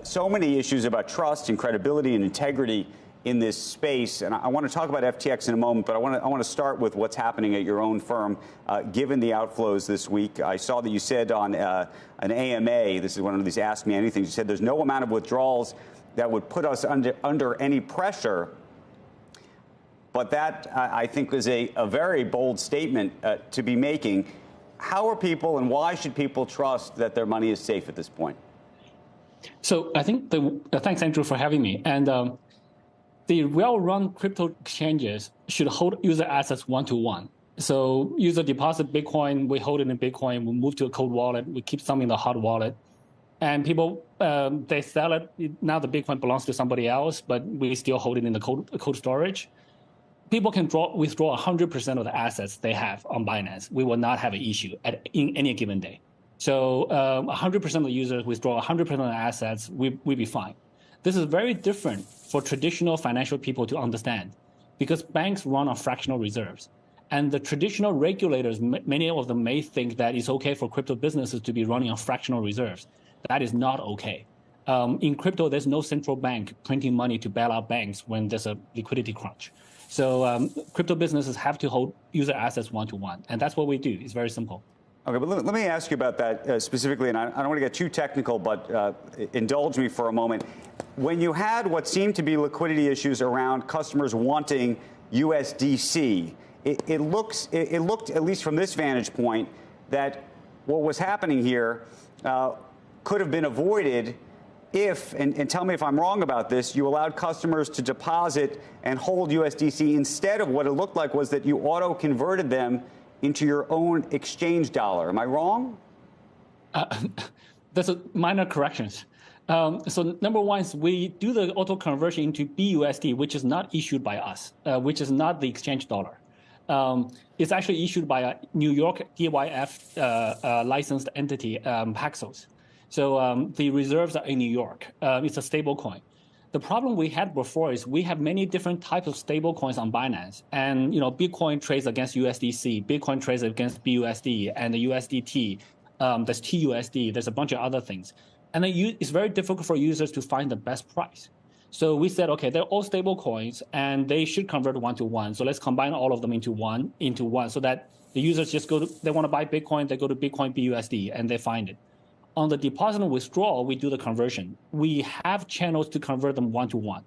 So many issues about trust and credibility and integrity in this space. And I want to talk about FTX in a moment, but I want to start with what's happening at your own firm, given the outflows this week. I saw that you said on an AMA, this is one of these Ask Me Anything, you said there's no amount of withdrawals that would put us under any pressure. But that, I think, is a very bold statement to be making. How are people and why should people trust that their money is safe at this point? So I think thanks, Andrew, for having me. And the well-run crypto exchanges should hold user assets one-to-one. So user deposit Bitcoin, we hold it in Bitcoin, we move to a cold wallet, we keep some in the hot wallet. And people, they sell it. Now the Bitcoin belongs to somebody else, but we still hold it in the cold storage. People can withdraw 100% of the assets they have on Binance. We will not have an issue in any given day. So 100% of the users withdraw 100% of the assets, we'll be fine. This is very different for traditional financial people to understand because banks run on fractional reserves. And the traditional regulators, many of them may think that it's okay for crypto businesses to be running on fractional reserves. That is not okay. In crypto, there's no central bank printing money to bail out banks when there's a liquidity crunch. So crypto businesses have to hold user assets one-to-one. And that's what we do. It's very simple. Okay, but let me ask you about that specifically, and I don't want to get too technical, but indulge me for a moment. When you had what seemed to be liquidity issues around customers wanting USDC, it looked, at least from this vantage point, that what was happening here could have been avoided if, and tell me if I'm wrong about this, you allowed customers to deposit and hold USDC instead of what it looked like was that you auto-converted them into your own exchange dollar. Am I wrong? There's minor corrections. So number one is we do the auto conversion into BUSD, which is not issued by us, which is not the exchange dollar. It's actually issued by a New York DYF licensed entity, Paxos. So the reserves are in New York. It's a stable coin. The problem we had before is we have many different types of stable coins on Binance. And, Bitcoin trades against USDC, Bitcoin trades against BUSD, and the USDT, there's TUSD, there's a bunch of other things. And then it's very difficult for users to find the best price. So we said, okay, they're all stable coins, and they should convert one-to-one. So let's combine all of them into one, so that the users just they want to buy Bitcoin, they go to Bitcoin BUSD, and they find it. On the deposit and withdrawal, we do the conversion. We have channels to convert them one-to-one.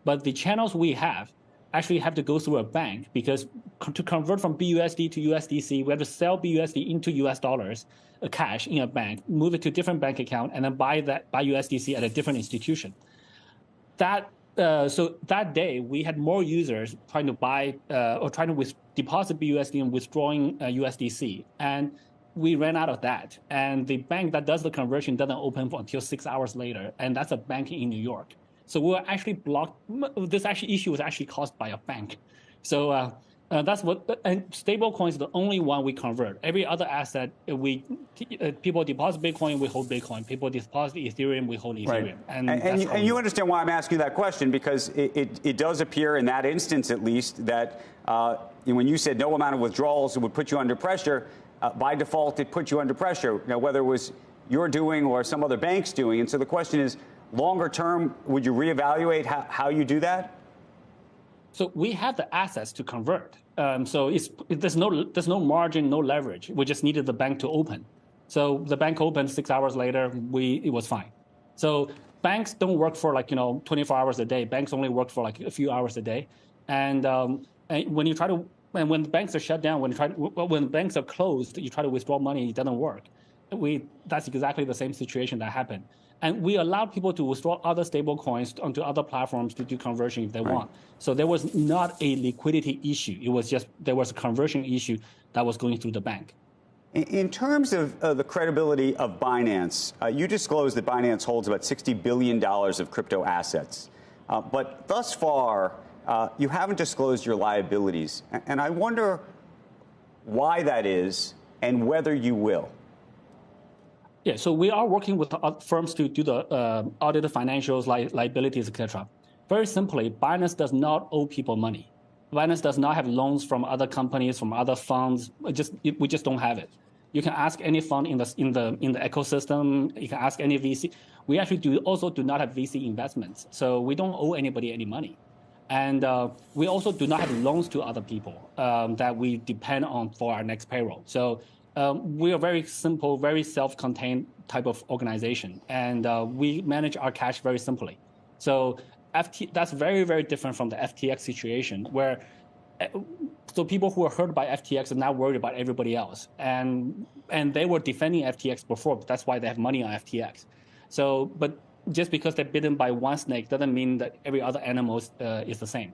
But the channels we have actually have to go through a bank because to convert from BUSD to USDC, we have to sell BUSD into US dollars, cash in a bank, move it to a different bank account, and then buy USDC at a different institution. So that day, we had more users trying to buy or trying to deposit BUSD and withdrawing USDC. And we ran out of that. And the bank that does the conversion doesn't open until 6 hours later. And that's a bank in New York. So we were actually blocked. This issue was actually caused by a bank. So that's what, and stablecoin is the only one we convert. Every other asset, people deposit Bitcoin, we hold Bitcoin. People deposit Ethereum, we hold Ethereum. Right. And you understand why I'm asking you that question, because it does appear in that instance, at least, that when you said no amount of withdrawals would put you under pressure, by default, it put you under pressure, whether it was your doing or some other bank's doing. And so the question is, longer term, would you reevaluate how you do that? So we have the assets to convert. So there's no margin, no leverage. We just needed the bank to open. So the bank opened 6 hours later, it was fine. So banks don't work for 24 hours a day. Banks only work for a few hours a day. And when you try to And when banks are shut down, when banks are closed, you try to withdraw money, it doesn't work. That's exactly the same situation that happened. And we allowed people to withdraw other stable coins onto other platforms to do conversion if they want. So there was not a liquidity issue. It was just there was a conversion issue that was going through the bank. In terms of the credibility of Binance, you disclosed that Binance holds about $60 billion of crypto assets. But thus far, you haven't disclosed your liabilities. And I wonder why that is and whether you will. Yeah, so we are working with firms to do the audited financials, liabilities, etc. Very simply, Binance does not owe people money. Binance does not have loans from other companies, from other funds. We just don't have it. You can ask any fund in the ecosystem. You can ask any VC. we actually also do not have VC investments, so we don't owe anybody any money. And we also do not have loans to other people that we depend on for our next payroll. So we are very simple, very self-contained type of organization, and we manage our cash very simply. So that's very, very different from the FTX situation, where so people who are hurt by FTX are now worried about everybody else, and they were defending FTX before. But that's why they have money on FTX. So, but just because they're bitten by one snake doesn't mean that every other animal is the same.